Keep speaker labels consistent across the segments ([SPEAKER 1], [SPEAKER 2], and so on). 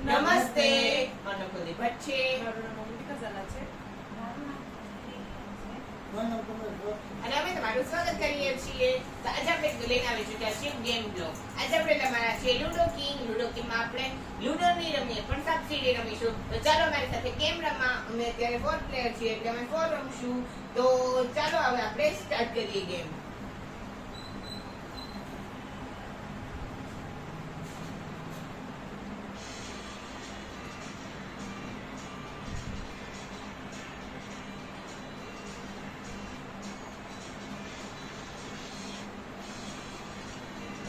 [SPEAKER 1] નમસ્તે, મારો કુલદીપ ભટ્ટ છે.
[SPEAKER 2] મારું નામ અમૃતિકા ઝાલા છે.
[SPEAKER 1] અને અમે તમારું સ્વાગત કરીએ છીએ. તો આજે આપણે લઈને આવી ચૂક્યા છીએ ગેમ બ્લોગ. આજે આપણે તમારા છે લુડો કિંગ. લુડો કિંગમાં આપણે લુડો નહીં રમીએ પણ સાપસીડી રમીશું. તો ચાલો અમારી સાથે કેમ રમવા. અમે અત્યારે 4 પ્લેયર છીએ એટલે અમે 4 રમશું. તો ચાલો હવે આપણે સ્ટાર્ટ કરીએ ગેમ.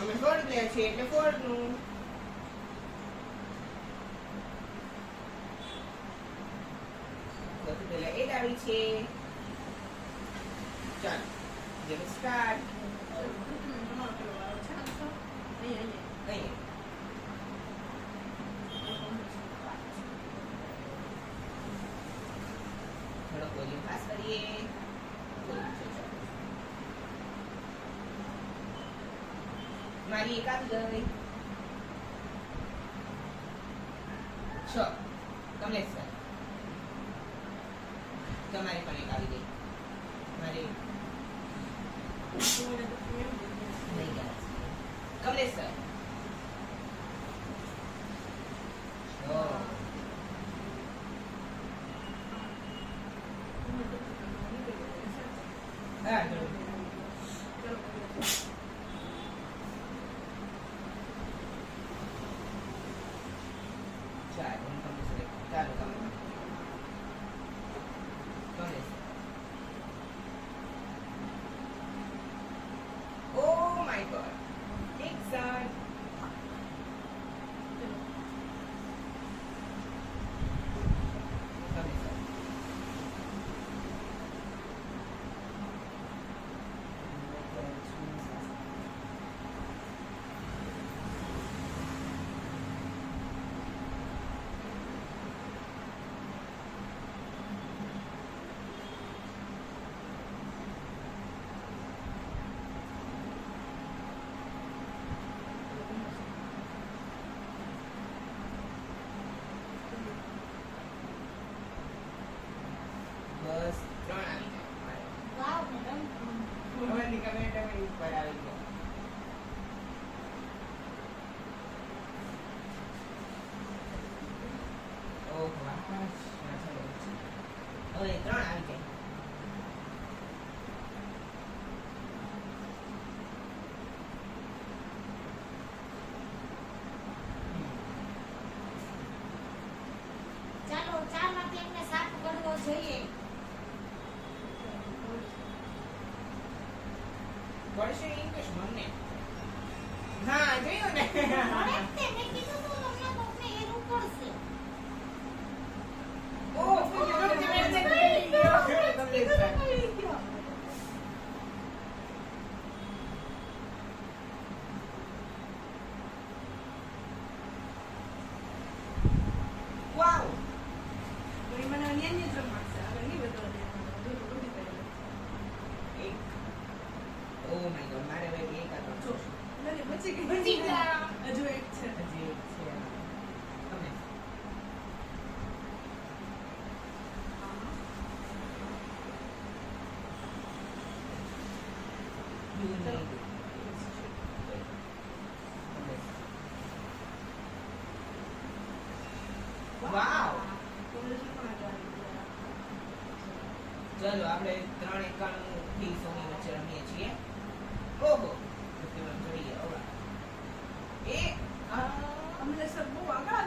[SPEAKER 1] અમે 4 પ્લેયર છીએ એટલે 4 નું સૌથી પહેલા 8 આવી છે. ચાલો ગેમ સ્ટાર્ટ.
[SPEAKER 2] તમારો પેલો વારો છે.
[SPEAKER 1] અહીંયા થોડો વોલ્યુમ પાસ કરીએ. મારી એક આવી ગઈ. 6 કમલેશ સર તમારી પણ એક આવી ગઈ. મારી નહીં ગયા કમલેશ સર. હા Oh my God! Big sun. બસ 3 આવી ગયા.
[SPEAKER 2] વાવ મેડમ.
[SPEAKER 1] તમારી કમેન્ટ અમે ઉપર આવી ગયા. ઓહ વાહ, હવે 3 આવી ગયા.
[SPEAKER 2] ચાલો 4 માંથી એમને 7 કરવો જોઈએ.
[SPEAKER 1] પડશે ઇંગ્લિશ મને. હા જોયું ને.
[SPEAKER 2] તે મેં કીધું તો તમને એનું પડશે.
[SPEAKER 1] ઓહ કમલેશ સર. વાવ.
[SPEAKER 2] તો એ મને અન્યાન્ય જ રમાડશે. આગળ નહીં વધવા દેવાનું. જો તો બધી પહેલા.
[SPEAKER 1] એક. Oh my God, મારે હવે એક આ તો
[SPEAKER 2] નથી બચી ગઈ.
[SPEAKER 1] બચી ગયા.
[SPEAKER 2] હજુ એક છે.
[SPEAKER 1] હજી એક છે. તમે વાવ. ચલો આપણે 391 થી 100 ની વચ્ચે રમીએ છીએ. ઓહો જોઈએ. એ
[SPEAKER 2] અમને સર બહુ આગળ